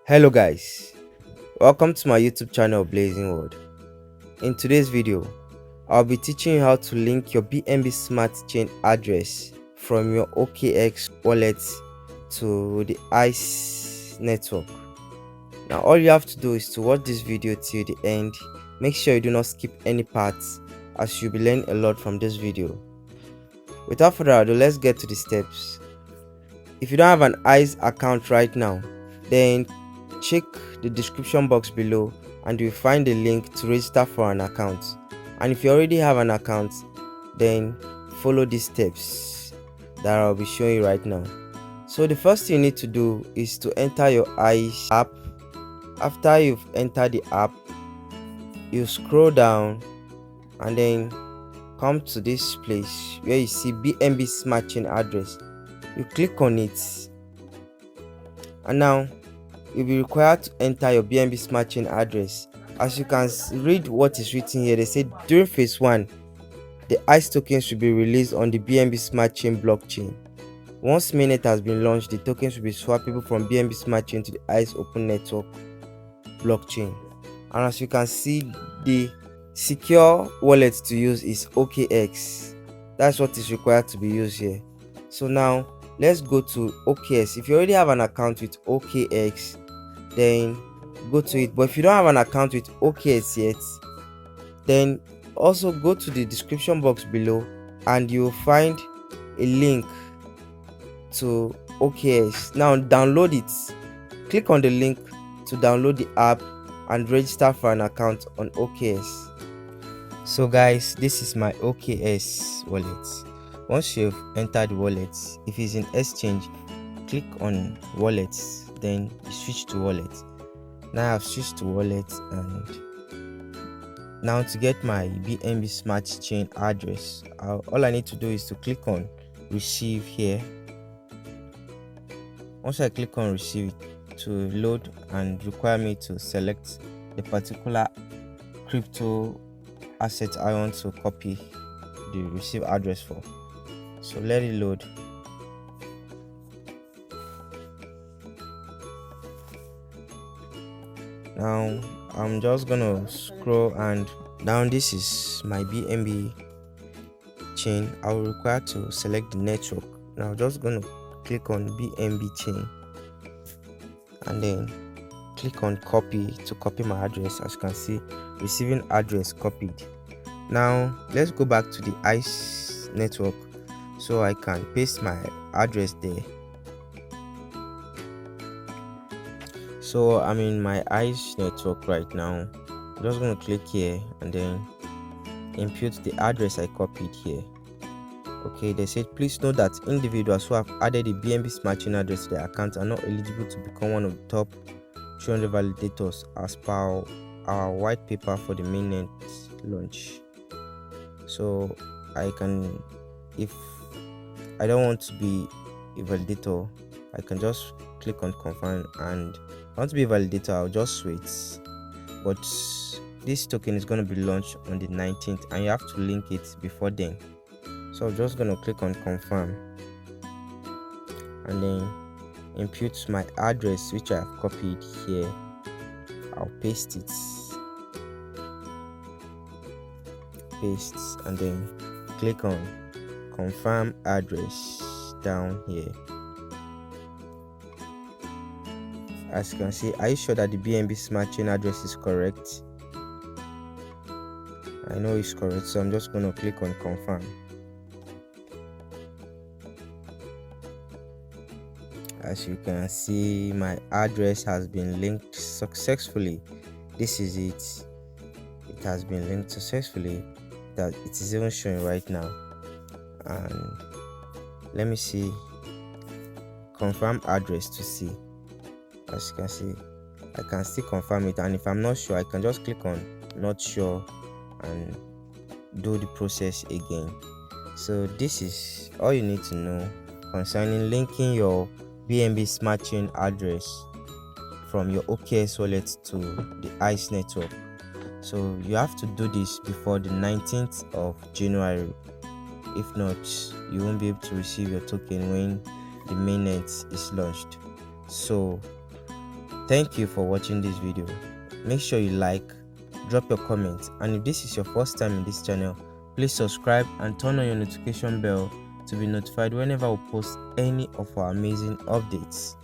Hello guys, welcome to my YouTube channel Blazing World. In today's video, I'll be teaching you how to link your BNB Smart Chain address from your OKX wallet to the ICE network. Now all you have to do is to watch this video till the end. Make sure you do not skip any parts as you'll be learning a lot from this video. Without further ado, let's get to the steps. If you don't have an ICE account right now, then check the description box below and you'll find a link to register for an account. And if you already have an account, then follow these steps that I'll be showing you right now. So the first thing you need to do is to enter your ICE app. After you've entered the app, you scroll down and then come to this place where you see BNB Smart Chain Address. You click on it, and now you'll be required to enter your BNB Smart Chain address. As you can read what is written here, they say during phase 1, the ICE token should be released on the BNB Smart Chain blockchain. Once Mainnet has been launched, the tokens will be swappable from BNB Smart Chain to the ICE Open Network blockchain. And as you can see, the secure wallet to use is OKX. That's what is required to be used here. So now let's go to OKX. If you already have an account with OKX, then go to it. But if you don't have an account with OKX yet, then also go to the description box below and you'll find a link to OKX. Now download it. Click on the link to download the app and register for an account on OKX. So guys, this is my OKX wallet. Once you've entered the wallet, if it's in exchange, click on wallets, then you switch to wallet. Now I've switched to wallet, and now to get my BNB Smart Chain address, all I need to do is to click on receive here. Once I click on receive, to load and require me to select the particular crypto asset I want to copy the receive address for. So let it load. Now I'm just gonna scroll and down. This is my BNB chain. I will require to select the network. Now I'm just gonna click on BNB chain and then click on copy to copy my address. As you can see, receiving address copied. Now let's go back to the ICE network so I can paste my address there. So I'm in my ICE network right now. I'm just going to click here and then input the address I copied here. Okay, they said please note that individuals who have added the BNB Smart Chain address to their account are not eligible to become one of the top 300 validators as per our white paper for the mainnet launch. So I can, if I don't want to be a validator, I can just click on confirm, and I want to be a validator, I'll just wait. But this token is going to be launched on the 19th and you have to link it before then. So I'm just going to click on confirm and then input my address which I have copied here. I'll paste it, paste, and then click on confirm address down here. As you can see, are you sure that the BNB Smart Chain address is correct? I know it's correct, so I'm just going to click on confirm. As you can see, my address has been linked successfully. This is it. It has been linked successfully. That it is even showing right now. And let me see, confirm address to see. As you can see, I can still confirm it, and if I'm not sure, I can just click on not sure and do the process again. So this is all you need to know concerning linking your BNB Smart Chain address from your OKX wallet to the ICE network. So you have to do this before the 19th of January. If not, you won't be able to receive your token when the mainnet is launched. So Thank you for watching this video. Make sure you like, drop your comments, and if this is your first time in this channel, please subscribe and turn on your notification bell to be notified whenever we post any of our amazing updates.